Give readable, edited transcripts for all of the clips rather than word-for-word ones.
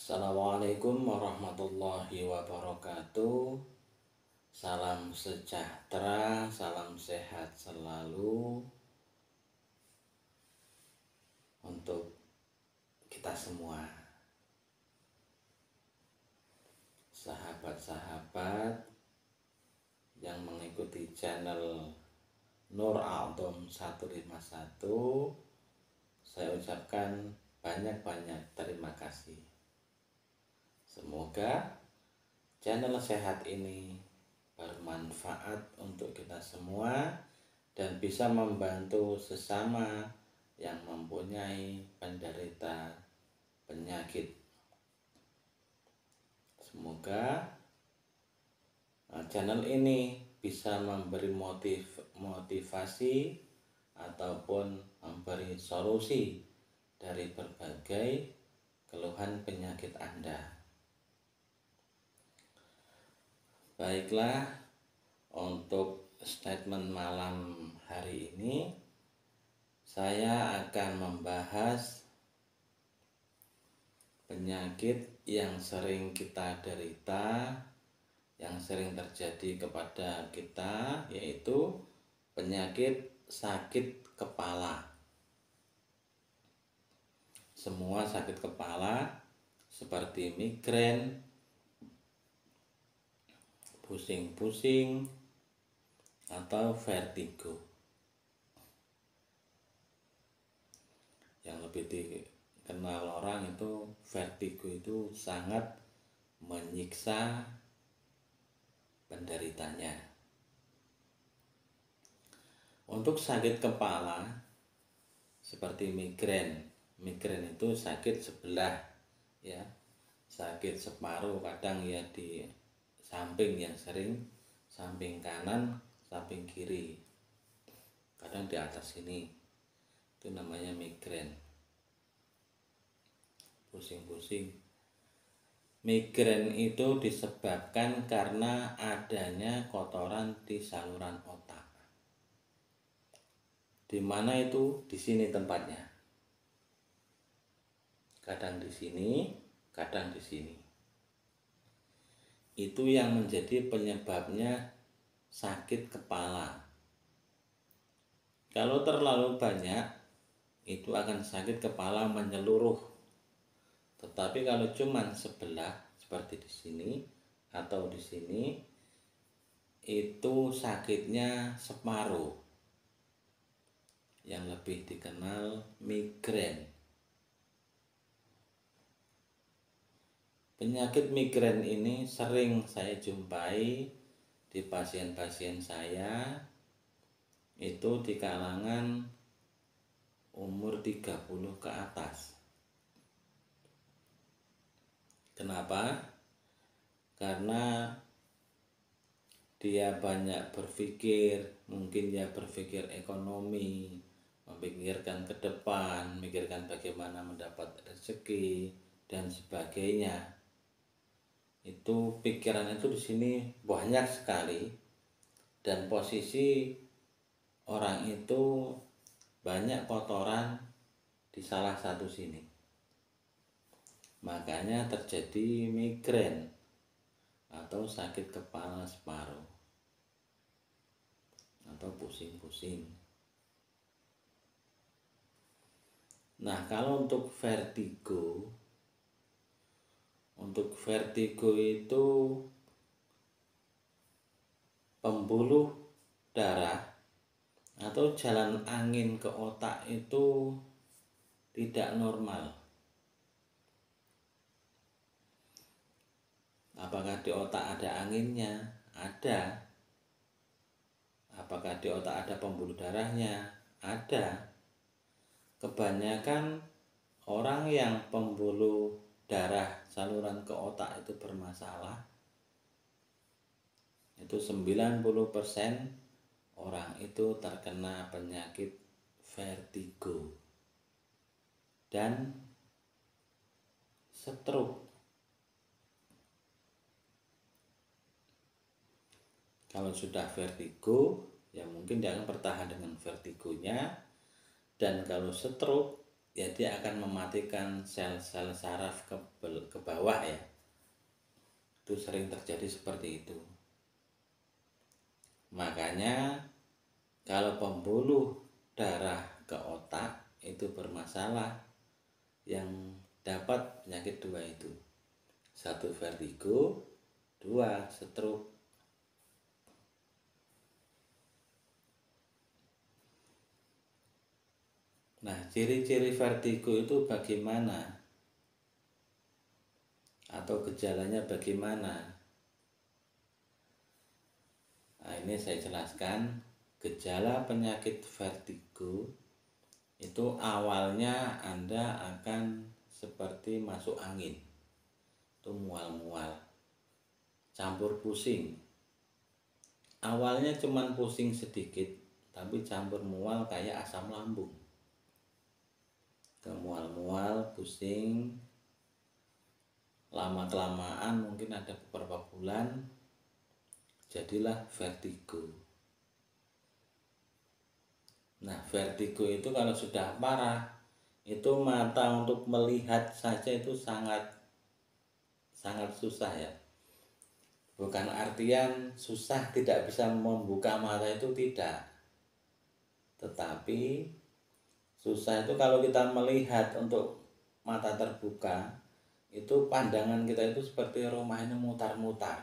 Assalamualaikum warahmatullahi wabarakatuh. Salam sejahtera, salam sehat selalu untuk kita semua. Sahabat-sahabat yang mengikuti channel Nur A'dham 151, saya ucapkan banyak-banyak terima kasih. Semoga channel sehat ini bermanfaat untuk kita semua dan bisa membantu sesama yang mempunyai penderita penyakit. Semoga channel ini bisa memberi motivasi ataupun memberi solusi dari berbagai keluhan penyakit Anda. Baiklah, untuk statement malam hari ini saya akan membahas penyakit yang sering kita derita, yang sering terjadi kepada kita, yaitu penyakit sakit kepala. Semua sakit kepala seperti migrain, pusing-pusing, atau vertigo. Yang lebih dikenal orang itu vertigo itu sangat menyiksa penderitanya. Untuk sakit kepala seperti migrain itu sakit sebelah, ya, sakit separuh, kadang ya di samping, yang sering samping kanan, samping kiri, kadang di atas sini, itu namanya migrain. Pusing-pusing. Migrain itu disebabkan karena adanya kotoran di saluran otak. Di mana itu? Di sini tempatnya. Kadang di sini, kadang di sini. Itu yang menjadi penyebabnya sakit kepala. Kalau terlalu banyak, itu akan sakit kepala menyeluruh. Tetapi kalau cuma sebelah, seperti di sini atau di sini, itu sakitnya separuh, yang lebih dikenal migrain. Penyakit migrain ini sering saya jumpai di pasien-pasien saya, itu di kalangan umur 30 ke atas. Kenapa? Karena dia banyak berpikir, mungkin dia berpikir ekonomi, memikirkan ke depan, memikirkan bagaimana mendapat rezeki dan sebagainya. Itu pikiran itu di sini banyak sekali, dan posisi orang itu banyak kotoran di salah satu sini. Makanya terjadi migrain atau sakit kepala separuh atau pusing-pusing. Nah, kalau untuk vertigo itu pembuluh darah atau jalan angin ke otak itu tidak normal. Apakah di otak ada anginnya? Ada. Apakah di otak ada pembuluh darahnya? Ada. Kebanyakan orang yang pembuluh darah saluran ke otak itu bermasalah, itu 90% orang itu terkena penyakit vertigo dan stroke. Kalau sudah vertigo, ya mungkin dia akan bertahan dengan vertigonya. Dan kalau stroke, ya dia akan mematikan sel-sel saraf ke bawah ya. Itu sering terjadi seperti itu. Makanya kalau pembuluh darah ke otak itu bermasalah, yang dapat penyakit dua itu. Satu vertigo, dua stroke. Nah, ciri-ciri vertigo itu bagaimana? Atau gejalanya bagaimana? Nah, ini saya jelaskan. Gejala penyakit vertigo itu awalnya Anda akan seperti masuk angin. Itu mual-mual, campur pusing. Awalnya cuman pusing sedikit, tapi campur mual kayak asam lambung. Mual-mual, pusing, lama-kelamaan mungkin ada beberapa bulan, jadilah vertigo. Nah, vertigo itu kalau sudah parah, itu mata untuk melihat saja itu sangat susah ya. Bukan artian susah tidak bisa membuka mata itu, tidak. Tetapi susah itu kalau kita melihat untuk mata terbuka, itu pandangan kita itu seperti rumah ini mutar-mutar.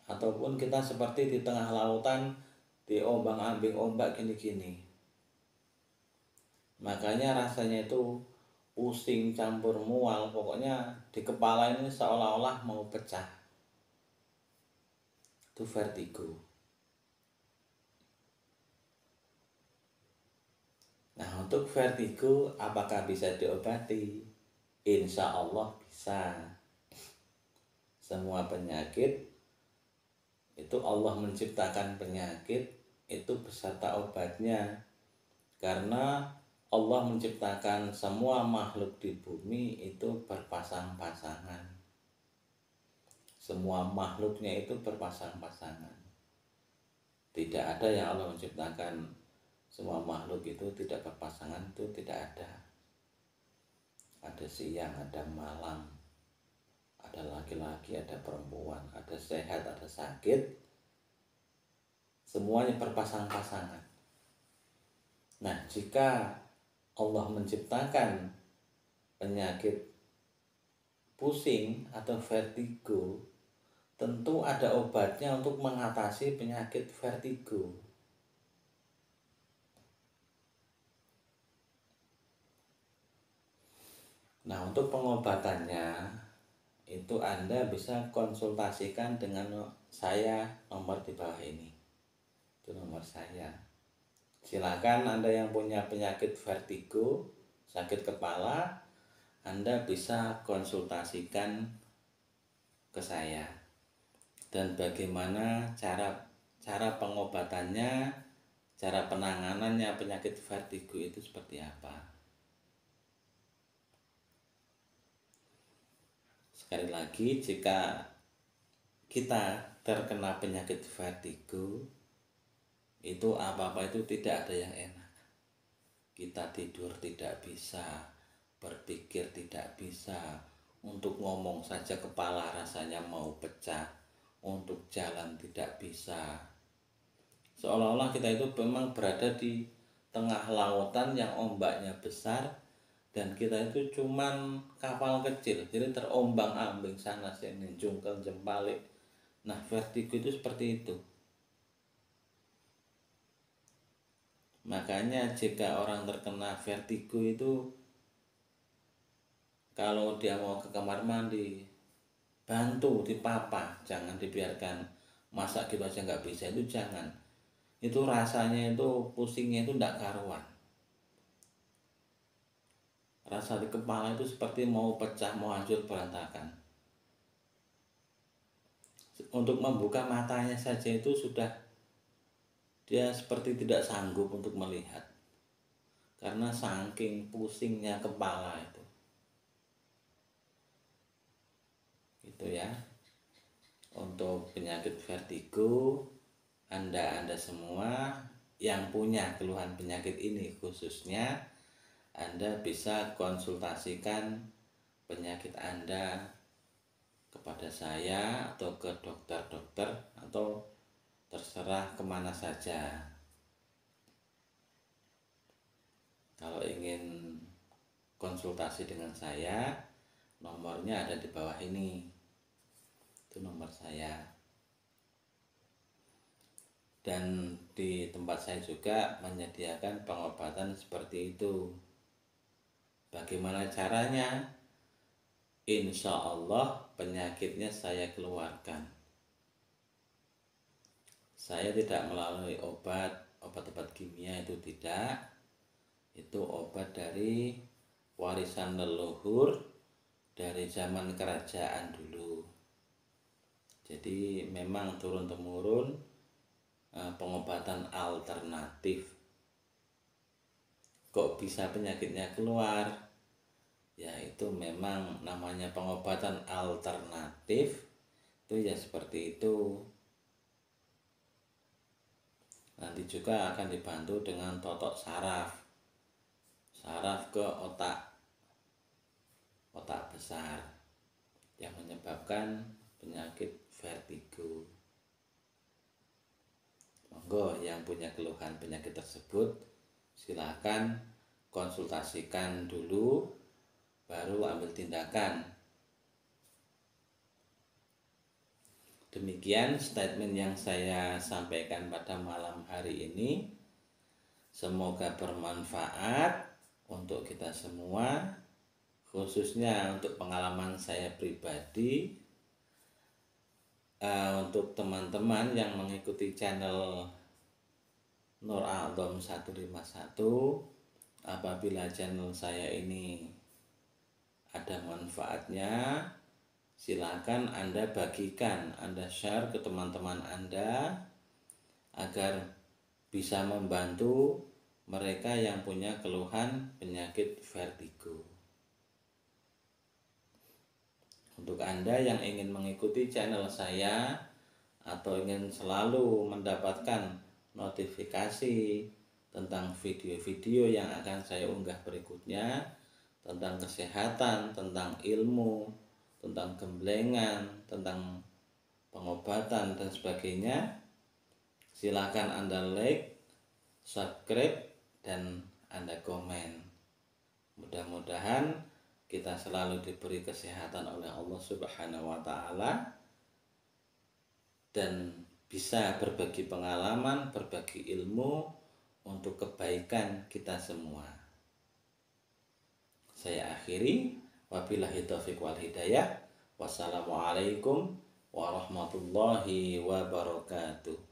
Ataupun kita seperti di tengah lautan, diombang-ambing ombak gini-gini. Makanya rasanya itu pusing campur mual, pokoknya di kepala ini seolah-olah mau pecah. Itu vertigo. Nah, untuk vertigo apakah bisa diobati? Insya Allah bisa. Semua penyakit itu Allah menciptakan penyakit itu beserta obatnya. Karena Allah menciptakan semua makhluk di bumi itu berpasang-pasangan. Semua makhluknya itu berpasang-pasangan. Tidak ada yang Allah menciptakan semua makhluk itu tidak berpasangan, itu tidak ada. Ada siang, ada malam, ada laki-laki, ada perempuan, ada sehat, ada sakit. Semuanya berpasang-pasangan. Nah, jika Allah menciptakan penyakit pusing atau vertigo, tentu ada obatnya untuk mengatasi penyakit vertigo. Nah, untuk pengobatannya itu Anda bisa konsultasikan dengan saya, nomor di bawah ini. Itu nomor saya. Silakan Anda yang punya penyakit vertigo, sakit kepala, Anda bisa konsultasikan ke saya. Dan bagaimana cara pengobatannya, cara penanganannya penyakit vertigo itu seperti apa. Sekali lagi, jika kita terkena penyakit vertigo, itu apa-apa itu tidak ada yang enak. Kita tidur tidak bisa, berpikir tidak bisa, untuk ngomong saja kepala rasanya mau pecah, untuk jalan tidak bisa. Seolah-olah kita itu memang berada di tengah lautan yang ombaknya besar, dan kita itu cuman kapal kecil, jadi terombang-ambing sana sini, jungkel jempalik. Nah, vertigo itu seperti itu. Makanya jika orang terkena vertigo itu, kalau dia mau ke kamar mandi, bantu dipapa, jangan dibiarkan masak gitu aja nggak bisa, itu jangan. Itu rasanya itu pusingnya itu nggak karuan. Rasa di kepala itu seperti mau pecah, mau hancur berantakan. Untuk membuka matanya saja itu sudah dia seperti tidak sanggup untuk melihat, karena saking pusingnya kepala itu. Itu ya. Untuk penyakit vertigo, Anda semua yang punya keluhan penyakit ini khususnya, Anda bisa konsultasikan penyakit Anda kepada saya atau ke dokter-dokter atau terserah kemana saja. Kalau ingin konsultasi dengan saya, nomornya ada di bawah ini. Itu nomor saya. Dan di tempat saya juga menyediakan pengobatan seperti itu. Bagaimana caranya? Insya Allah penyakitnya saya keluarkan. Saya tidak melalui obat-obat kimia, itu tidak. Itu obat dari warisan leluhur dari zaman kerajaan dulu. Jadi memang turun-temurun pengobatan alternatif. Kok bisa penyakitnya keluar? Ya itu memang namanya pengobatan alternatif, itu ya seperti itu. Nanti juga akan dibantu dengan totok saraf ke otak besar yang menyebabkan penyakit vertigo. Monggo yang punya keluhan penyakit tersebut silakan konsultasikan dulu, baru ambil tindakan. Demikian statement yang saya sampaikan pada malam hari ini. Semoga bermanfaat untuk kita semua, khususnya untuk pengalaman saya pribadi. Untuk teman-teman yang mengikuti channel Nur A'dham 151, apabila channel saya ini ada manfaatnya, silakan Anda bagikan, Anda share ke teman-teman Anda agar bisa membantu mereka yang punya keluhan penyakit vertigo. Untuk Anda yang ingin mengikuti channel saya atau ingin selalu mendapatkan notifikasi tentang video-video yang akan saya unggah berikutnya, tentang kesehatan, tentang ilmu, tentang gemblengan, tentang pengobatan dan sebagainya, silakan Anda like, subscribe, dan Anda komen. Mudah-mudahan kita selalu diberi kesehatan oleh Allah Subhanahu wa Ta'ala dan bisa berbagi pengalaman, berbagi ilmu untuk kebaikan kita semua. Saya akhiri, wabillahi taufiq wal hidayah. Wassalamualaikum warahmatullahi wabarakatuh.